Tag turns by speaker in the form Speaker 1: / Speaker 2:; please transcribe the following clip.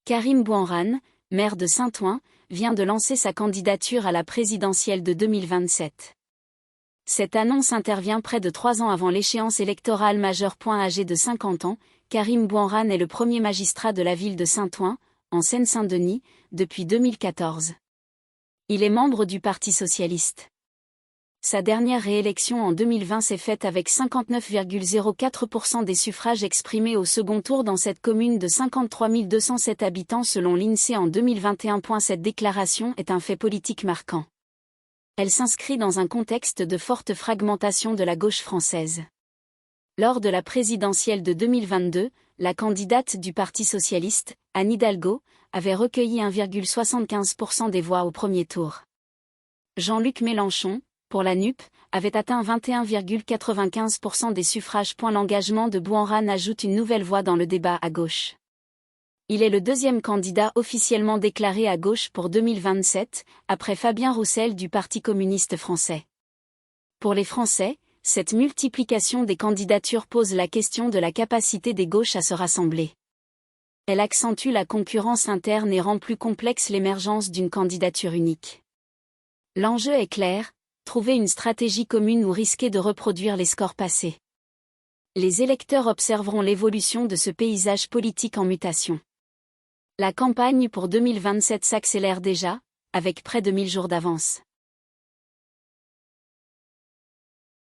Speaker 1: Karim Bouamrane, maire de Saint-Ouen, vient de lancer sa candidature à la présidentielle de 2027. Cette annonce intervient près de 3 ans avant l'échéance électorale majeure. Âgé de 50 ans, Karim Bouamrane est le premier magistrat de la ville de Saint-Ouen, en Seine-Saint-Denis, depuis 2014. Il est membre du Parti socialiste. Sa dernière réélection en 2020 s'est faite avec 59,04% des suffrages exprimés au second tour dans cette commune de 53 207 habitants selon l'INSEE en 2021. Cette déclaration est un fait politique marquant. Elle s'inscrit dans un contexte de forte fragmentation de la gauche française. Lors de la présidentielle de 2022, la candidate du Parti socialiste, Anne Hidalgo, avait recueilli 1,75% des voix au premier tour. Jean-Luc Mélenchon, pour la NUP, avait atteint 21,95% des suffrages. L'engagement de Bouamrane ajoute une nouvelle voix dans le débat à gauche. Il est le deuxième candidat officiellement déclaré à gauche pour 2027, après Fabien Roussel du Parti communiste français. Pour les Français, cette multiplication des candidatures pose la question de la capacité des gauches à se rassembler. Elle accentue la concurrence interne et rend plus complexe l'émergence d'une candidature unique. L'enjeu est clair: trouver une stratégie commune ou risquer de reproduire les scores passés. Les électeurs observeront l'évolution de ce paysage politique en mutation. La campagne pour 2027 s'accélère déjà, avec près de 1000 jours d'avance.